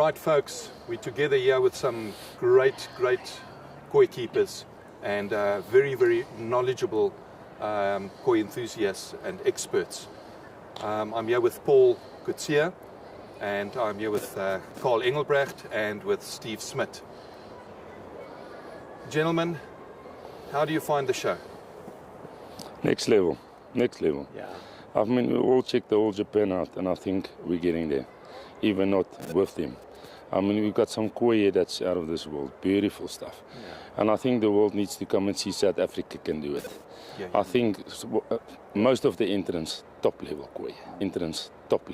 Right, folks, we're together here with some great koi keepers and very, very knowledgeable koi enthusiasts and experts. I'm here with Paul Coetzee, and I'm here with Karl Engelbrecht and with Steve Smit. Gentlemen, how do you find the show? Next level. Yeah. I mean, we all checked the whole Japan out, and I think we're getting there, even not with them. I mean, we've got some koi here that's out of this world, beautiful stuff. Yeah. And I think the world needs to come and see South Africa can do it. Yeah. I think most of the entrants, top level koi. Top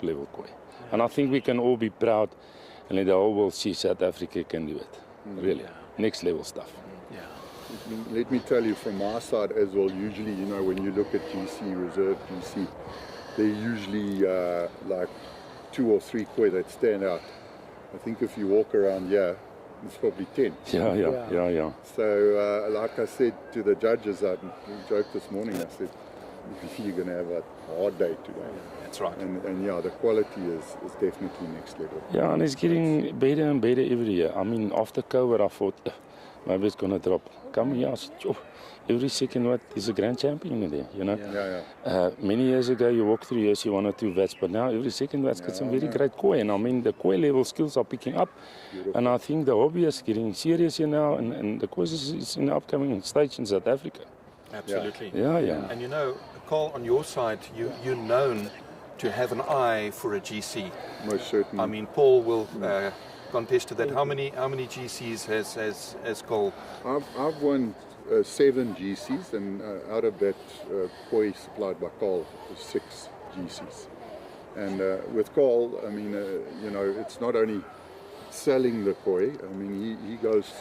level koi. And I think we can all be proud and let the whole world see South Africa can do it. Really, next level stuff. Yeah. Let me tell you from my side as well, usually, you know, when you look at GC, reserve GC, they're usually like 2 or 3 koi that stand out. I think if you walk around here, it's probably 10. Yeah. So like I said to the judges, I joked this morning, I said, you're going to have a hard day today. That's right. And yeah, the quality is definitely next level. Yeah, and it's getting better and better every year. I mean, after COVID, I thought, maybe it's going to drop. Come here, I said, every second what is a grand champion in there, you know. Yeah. Many years ago, you walk through, you see 1 or 2 vets, but now every second vet's got some very great koi. And I mean, the koi level skills are picking up. Beautiful. And I think the hobby is getting serious here now, and the koi is in the upcoming stage in South Africa. Absolutely. Yeah. And you know, Karl, on your side, you're known to have an eye for a GC. Most certainly. I mean, Paul will contest to that. How many GCs has Karl? I've won 7 GCs, and out of that, koi supplied by Karl is 6 GCs. And with Karl, I mean, you know, it's not only selling the koi. I mean, he goes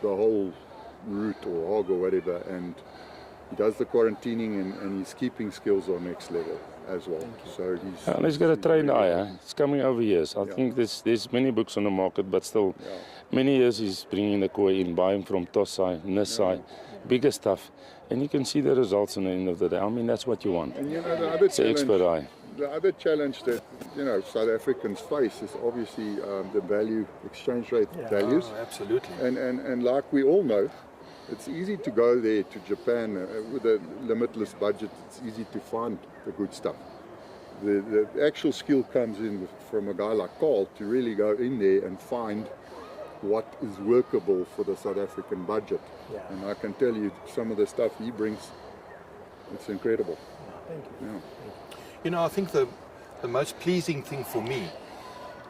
the whole route or hog or whatever, and he does the quarantining, and his keeping skills are next level as well. So he's got a trained eye. It's coming over years. I think there's many books on the market, but still, many years he's bringing the koi in, buying from Tosai, Nisai, bigger stuff, and you can see the results in the end of the day. I mean, that's what you want. And you know, the other it's an expert eye. The other challenge that, you know, South Africans face is obviously the value, exchange rate values. Oh, absolutely. And like we all know, it's easy to go there to Japan with a limitless budget. It's easy to find the good stuff. The actual skill comes in from a guy like Karl to really go in there and find what is workable for the South African budget. Yeah. And I can tell you some of the stuff he brings, it's incredible. Thank you. Yeah. You know, I think the most pleasing thing for me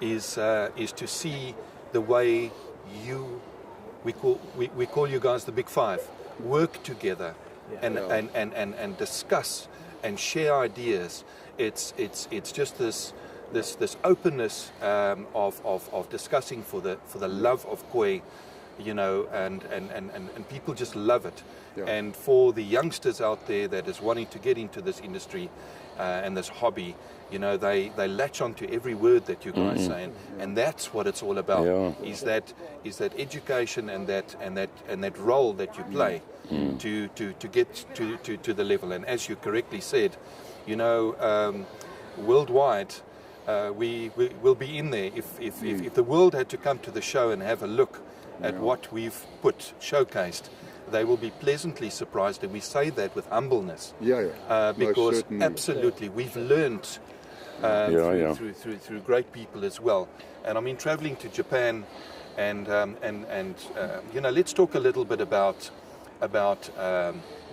is to see the way we call you guys the Big Five, work together and discuss and share ideas. It's just this openness of discussing for the love of koi, you know, and people just love it. Yeah. And for the youngsters out there that is wanting to get into this industry and this hobby, you know, they latch on to every word that you guys say, and that's what it's all about. Yeah. Is that education and that role that you play to get to the level. And as you correctly said, you know, worldwide we will be in there. If the world had to come to the show and have a look at what we've showcased, they will be pleasantly surprised, and we say that with humbleness. Because absolutely, we've learned through great people as well. And I mean, traveling to Japan, and you know, let's talk a little bit about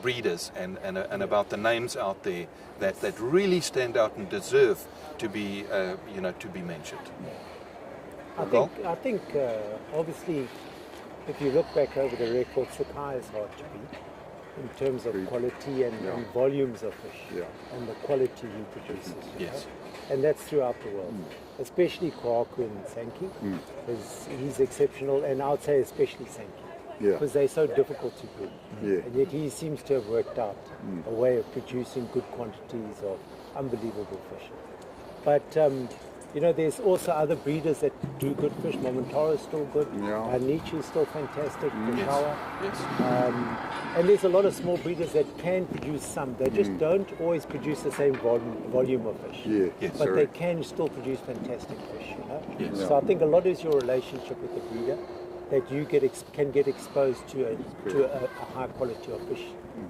breeders and about the names out there that really stand out and deserve to be to be mentioned. I think obviously, if you look back over the records, Sakai is hard to beat in terms of quality and volumes of fish and the quality he produces. Yes. And that's throughout the world, especially Kwaku and Sankey, because he's exceptional, and I would say especially Sankey, because they're so difficult to breed. And yet he seems to have worked out a way of producing good quantities of unbelievable fish. But you know, there's also other breeders that do good fish. Momotaro is still good. Yeah. Nichi is still fantastic. Pitham. Yes. And there's a lot of small breeders that can produce some. They just don't always produce the same volume of fish. Yeah. Yes. But Correct. they can still produce fantastic fish, you know. Yes. So I think a lot is your relationship with the breeder, that you can get exposed to a high quality of fish,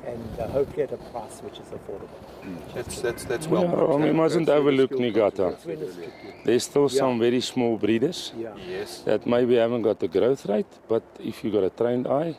and hopefully at a price which is affordable. That's well put. We mustn't That's really overlook skilled Nigata. cultivation. When it's tricky. There's still some very small breeders Yeah. Yes. that maybe haven't got the growth rate, but if you got a trained eye,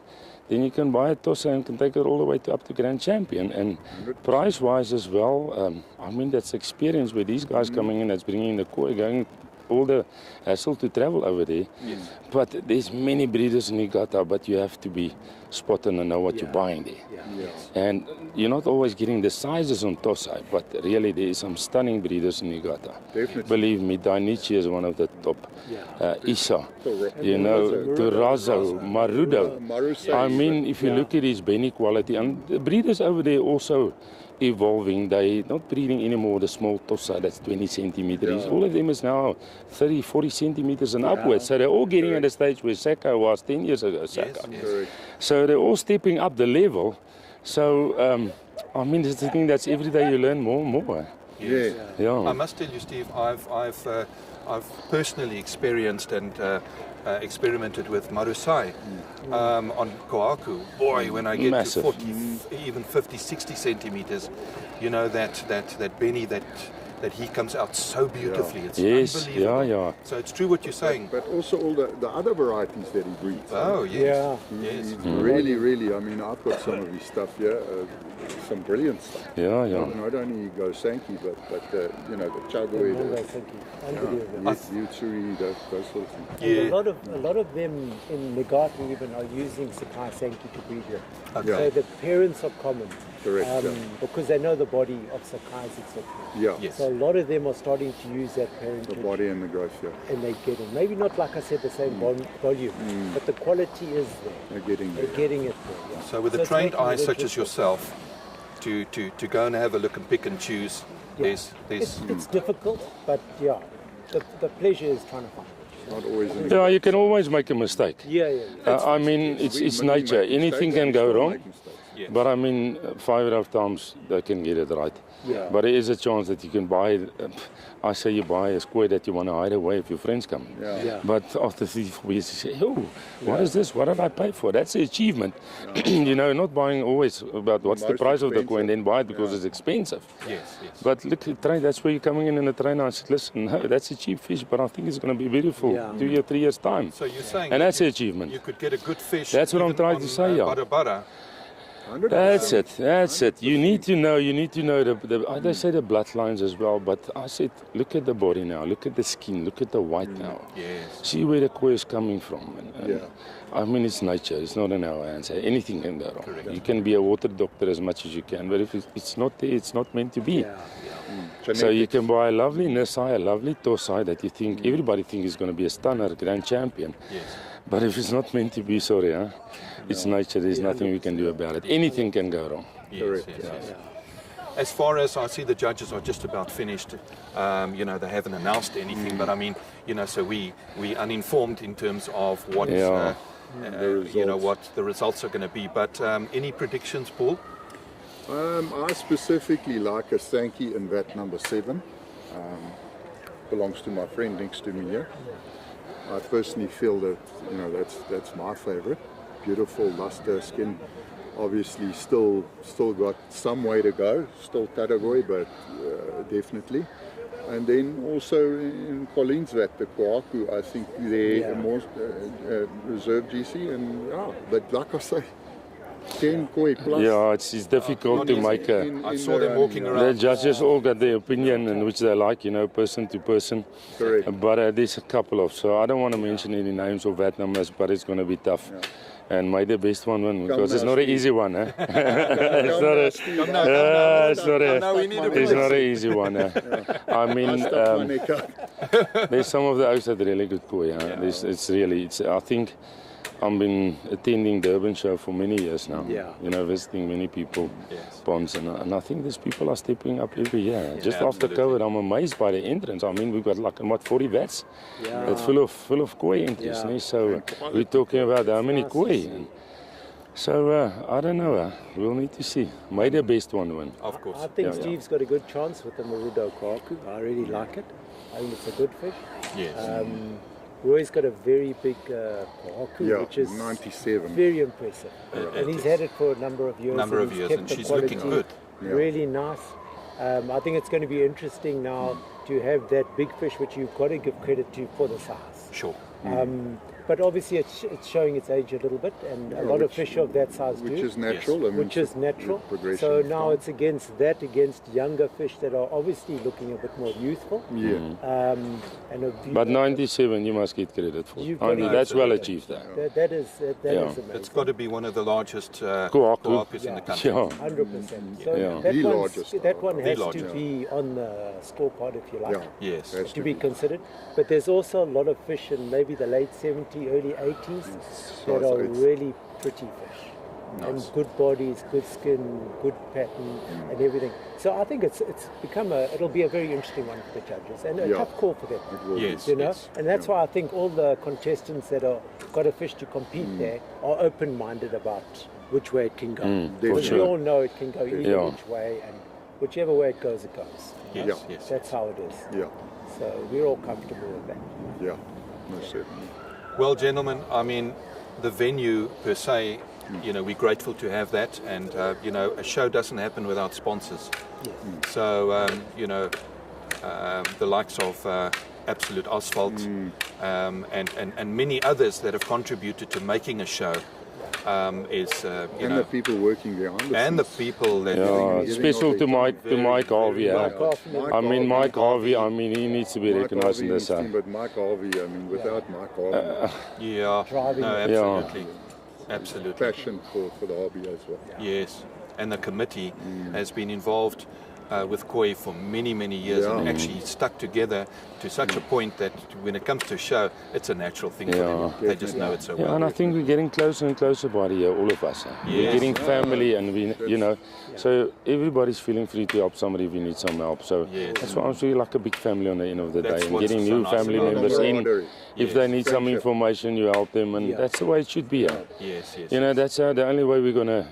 then you can buy a tosser and can take it all the way to up to Grand Champion. And price-wise as well, I mean, that's experience with these guys coming in, that's bringing the koi, going all the hassle to travel over there. Yes. But there's many breeders in Nigata, but you have to be spot on and know what you're buying there. Yeah. And you're not always getting the sizes on Tosai, but really there is some stunning breeders in Nigata. Definitely. Believe me, Dainichi is one of the top. Isa, Correct. you know, Turazo, Marudo. Marusei I is mean, if you look at his Benny quality, and the breeders over there also evolving. They're not breeding anymore the small Tosa that's 20 centimeters. All of them is now 30, 40 centimeters and upwards. So they're all getting at a stage where Saka was 10 years ago. Saka. Correct. So they're all stepping up the level. So, I mean, it's the thing that's every day you learn more and more. Yeah. I Yeah. must tell you, Steve, I've personally experienced and experimented with marusai on Koaku. Boy, when I get Massive. to 40, even 50, 60 centimeters, you know, that Benny, that he comes out so beautifully. It's Yes, unbelievable. yeah. So it's true what you're saying. But also all the other varieties that he breeds. Oh, yes. Yeah. Yes. He's really, I mean, I've got some of his stuff here, some brilliant stuff. Yeah, yeah. Not only Gosanki, but you know, the Chagoi, Unbelievable. Yutsuri, those sort of things. Yeah. A lot of them in Nagata even are using Sakai Senki to breed them. Okay. So the parents are common. Correct, yeah. Because they know the body of Sakai's, etc. Yeah, Yes. So a lot of them are starting to use that the parentage, body and the growth, yeah. and they get it. Maybe not, like I said, the same volume, but the quality is there. They're getting there. They're getting it there. Yeah. So with a it's trained making eye it such as interesting. yourself, to go and have a look and pick and choose, Yeah. there's It's difficult, but yeah, the pleasure is trying to find it. Not always in Yeah, you can always make a mistake. Yeah. I mean, it's nature. Anything can go wrong. Yes. But I mean, 5 out of times they can get it right. Yeah. But there is a chance that you can buy. I say you buy a square that you want to hide away if your friends come. Yeah. But after 3-4 years, you say, "Oh, why is this? What did I pay for?" That's the achievement. You know, not buying always about what's the Most price of the coin, expensive. then buy it because it's expensive. Yes. But look, that's where you're coming in the trainer. I said, "Listen, no, that's a cheap fish, but I think it's going to be beautiful 2 or 3 years time." So you're saying, And that's you, the achievement. You could get a good fish. That's what I'm even trying on, to say, yeah. Bara. 100%. That's it. You need to know they say the bloodlines as well, but I said, look at the body now, look at the skin, look at the white now. Yes. See where the koi is coming from. And Yeah. I mean, it's nature, it's not in our hands. Anything can go wrong. Correct. You can be a water doctor as much as you can, but if it's not there, it's not meant to be. So you can buy a lovely Nisai, a lovely Tosai that you think, everybody thinks is going to be a stunner, grand champion. Yes. But if it's not meant to be, sorry, huh? It's nature, there's nothing we can do about it. Anything can go wrong. Yes. As far as I see, the judges are just about finished. You know, they haven't announced anything, but I mean, you know, so we uninformed in terms of what Yeah. you know, what the results are going to be. But any predictions, Paul? I specifically like a Sankey in vat number 7. Belongs to my friend next to me here. I personally feel that, you know, that's my favorite. Beautiful luster skin. Obviously still got some way to go. Still Tadagoi, but definitely. And then also in Colleen's vat, the Koaku, I think they're more reserve GC. And but like I say, 10 koi plus. Yeah, it's difficult to make a... I saw them walking The around. judges all got their opinion and which they like, you know, person to person. Correct. But there's a couple of, so I don't want to mention any names or VAT numbers, but it's going to be tough. And may the best one win, because it's not an easy one. Eh? It's not a, it's not an easy one. I mean, there's some of the oaks that are really good koi. It's really, I think I've been attending Durban show for many years now. Yeah. You know, visiting many people, Yes. ponds, and I think these people are stepping up every year. Just after absolutely. COVID, I'm amazed by the entrance. I mean, we've got like, what, 40 vets? Yeah. It's full of koi entries. Yeah. Yeah. So we're talking about how many nice to koi. see. So I don't know. We'll need to see. May the best one win. Of course. I think Yeah. Steve's got a good chance with the Marudo Kaku. I really like it. I think it's a good fish. Yes. Roy's got a very big Kaku, Yeah, which is 97. very impressive. And he's had it for a number of years. And kept the she's looking quality good. Really nice. I think it's going to be interesting now to have that big fish, which you've got to give credit to for the size. Sure. But obviously it's showing its age a little bit, and a lot of fish of that size Which do. is natural. Yes. I mean, Which is natural. progression So of now time. it's against younger fish that are obviously looking a bit more youthful. Yeah. And But 97, you must get credit for. You've got to That's get well credit. achieved. that is Yeah. amazing. It's got to be one of the largest Koaku. koakus in the country. Yeah. 100%. So Yeah. that, The one's- largest. that one The has largest. to be on the scorecard, if you like. Yeah. Yes. Has To be considered, but there's also a lot of fish in maybe the late 70s, early 80s that are it's- really pretty fish. And good bodies, good skin, good pattern, and everything. So I think it'll be a very interesting one for the judges, and a Yeah. tough call for them. It will be. Yes. You know, yes. and that's why I think all the contestants that are got a fish to compete there are open-minded about which way it can go. Because we sure. all know it can go either Yeah. which way, and whichever way it goes, it goes. Yes. Yeah. Yes. That's how it is. Yeah. So we're all comfortable with that. Yeah. Most certainly. Well, gentlemen, I mean, the venue per se, you know, we're grateful to have that, and you know, a show doesn't happen without sponsors. So you know, the likes of Absolute Asphalt and many others that have contributed to making a show is you And know, the people working behind the and the scenes. people that Yeah, Giving special all to the Mike Harvey. Yeah. Mike Harvey. I mean, Mike Harvey, I mean, he needs to be Mike recognized in Harvey this. and his team, but Mike Harvey, I mean, without Mike Harvey, yeah, Driving no, it. absolutely, absolutely. passion for the hobby as well. Yes, and the committee has been involved with Koi for many, many years and Yeah. actually stuck together to such a point that when it comes to a show, it's a natural thing for them. Yeah. They just know it so Yeah, well. and I think we're getting closer and closer by the year, all of us. We're Yes. getting family, and we, you know, so everybody's feeling free to help somebody if you need some help. So Yes. that's why I'm feeling like a big family on the end of the That's day, and what's getting so new nice family about it. members in. Camaraderie. If Yes. they need some Friendship. information, you help them, and that's the way it should be. Yes, yes. You know, that's the only way we're gonna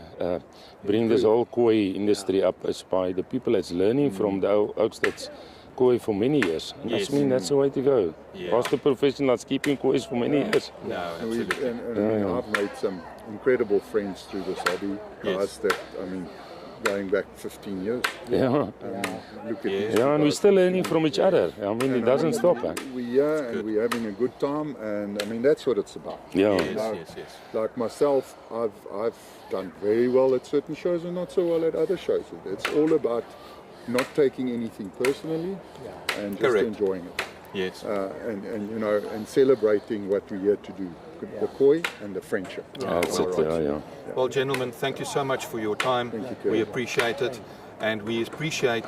bring this whole koi industry up, is by the people that's learning from the oaks that's koi for many years. And Yes. I mean, that's the way to go. Yeah. Ask the professionals keeping koi for many years. No, And, we, absolutely. and I mean, I've made some incredible friends through this hobby. Yes. Guys that, I mean, going back 15 years. Yeah. Look at Yeah. these Yeah, and we're guys. still learning from each other. I mean, it doesn't stop. We're here and we're having a good time, and I mean, that's what it's about. Yeah. Yes, yes, yes. Like myself, I've done very well at certain shows and not so well at other shows. It's all about not taking anything personally and just Correct. enjoying it. Yes. And you know, and celebrating what we're here to do. The koi and the friendship. That's it, yeah. Well, gentlemen, thank you so much for your time. you, Karl. We appreciate it, and we appreciate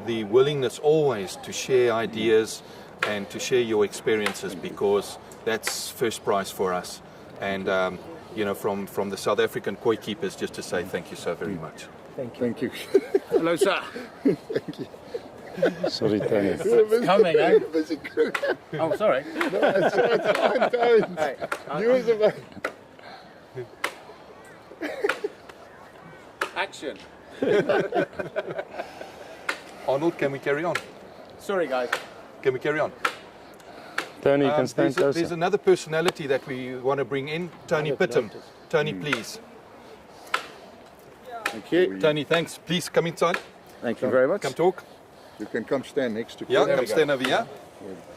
the willingness always to share ideas and to share your experiences, because that's first prize for us. And you know, from the South African koi keepers, just to say thank you so very much. Thank you. Thank you. Hello, sir. Sorry, Tony. Coming, eh? Busy crew. Oh, sorry. Fine, don't. Hey, You was about. action. Arnold, can we carry on? Sorry, guys. Can we carry on? Tony, you can stand there's closer. another personality that we want to bring in, Tony have Pitham. noticed. Tony, please. Thank you. Tony, thanks. Please come inside. Thank you very much. Come talk. You can come stand next to Yeah, Karl come stand over here.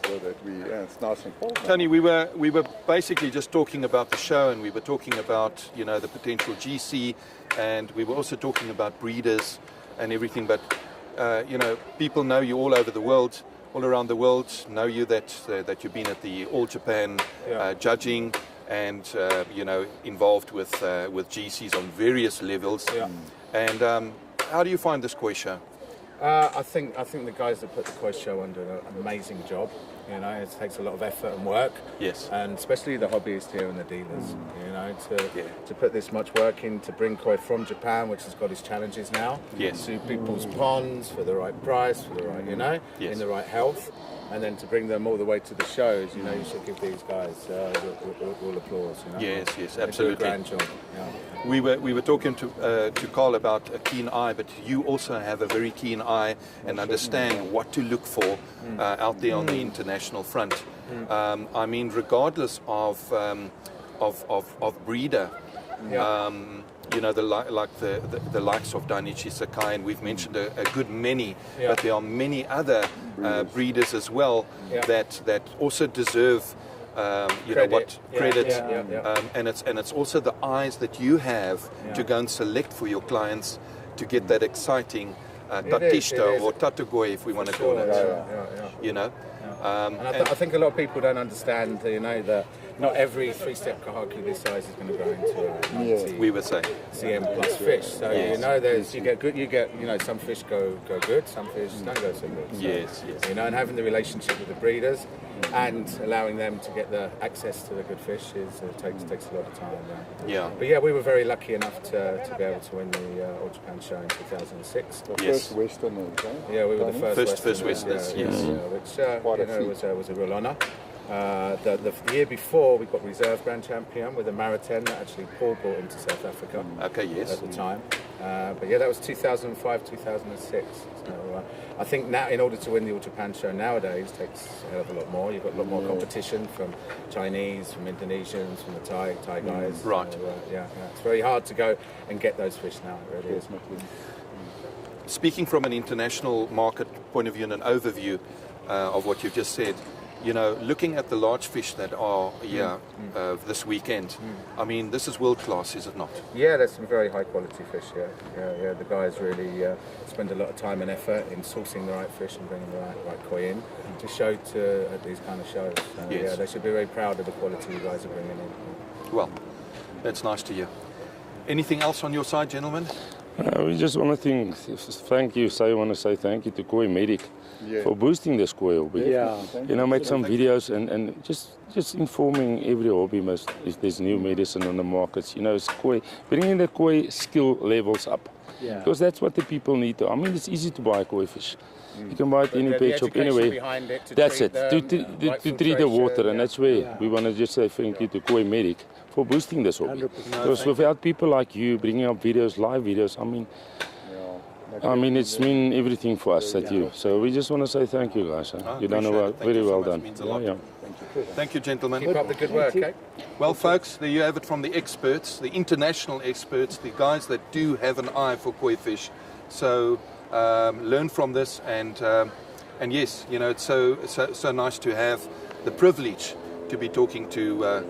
so that it's nice and cold. Tony, we were basically just talking about the show, and we were talking about, you know, the potential GC, and we were also talking about breeders and everything. But you know, people know you all over the world, all around the world. Know you that you've been at the All Japan judging, and you know, involved with GCs on various levels. Yeah. And how do you find this koi show? I think the guys that put the Koi show under an amazing job. You know, it takes a lot of effort and work. Yes. And especially the hobbyists here and the dealers. You know, to put this much work in to bring Koi from Japan, which has got its challenges now, Yes. to people's ponds for the right price, for the right, you know, Yes. in the right health, and then to bring them all the way to the shows. You know, you should give these guys all applause. You know? Yes, They do absolutely. a grand job. Yeah. We were talking to Karl about a keen eye, but you also have a very keen eye and understand what to look for out there on the international front. I mean, regardless of breeder, you know, the likes of Dainichi Sakai, and we've mentioned a good many, but there are many other breeders as well that also deserve. You know what credit, and it's also the eyes that you have to go and select for your clients to get that exciting tatishta or tatugoi, if we want to call it. You know, and I think a lot of people don't understand, you know, that not every three-step kahaki this size is going to grow into a 90 we would say cm plus fish. So you know, you get you know, some fish go good, some fish don't go so good. So, yes. You know, and having the relationship with the breeders and allowing them to get the access to the good fish takes a lot of time. Yeah. But yeah, we were very lucky enough to be able to win the All Japan show in 2006. The Yes. first Westerners, right? Yeah, we were the first Westerners, yeah, yes. yeah, which you know, was a real honour. The year before, we got reserve grand champion with a marathon that actually Paul brought into South Africa. Okay, yes. At the time, but yeah, that was 2005, 2006. So I think now, in order to win the All Japan show nowadays, takes a hell of a lot more. You've got a lot more competition from Chinese, from Indonesians, from the Thai guys. Right. So, yeah, it's very hard to go and get those fish now. It really is. Speaking from an international market point of view and an overview of what you've just said, you know, looking at the large fish that are here this weekend, I mean, this is world class, is it not? Yeah, there's some very high quality fish here. Yeah. The guys really spend a lot of time and effort in sourcing the right fish and bringing the right koi in to show at these kind of shows. Yes. Yeah, they should be very proud of the quality you guys are bringing in. Well, that's nice to hear. Anything else on your side, gentlemen? We just want to thank you. So I want to say thank you to Koi Medic for boosting this Koi hobby. Yeah. You know, make some videos and just informing every hobbyist if there's new medicine on the markets. You know, it's Koi, bringing the Koi skill levels up. Yeah. Because that's what the people need to. I mean, it's easy to buy Koi fish. You can buy it any pet shop, anyway. That's it, to treat the water, and that's where we want to just say thank you to Koi Medic for boosting this hobby. 100%. Because without people like you bringing up videos, live videos, I mean, it's mean everything for us that you. So we just want to say thank you, guys. You done very well done. Means a lot. Thank you, gentlemen. Keep up the good work, okay? Well, folks, there you have it from the experts, the international experts, the guys that do have an eye for koi fish. So learn from this, and yes, you know, it's so nice to have the privilege to be talking to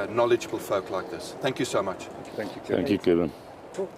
knowledgeable folk like this. Thank you so much. Thank you. Thank you, Kevin. Cool.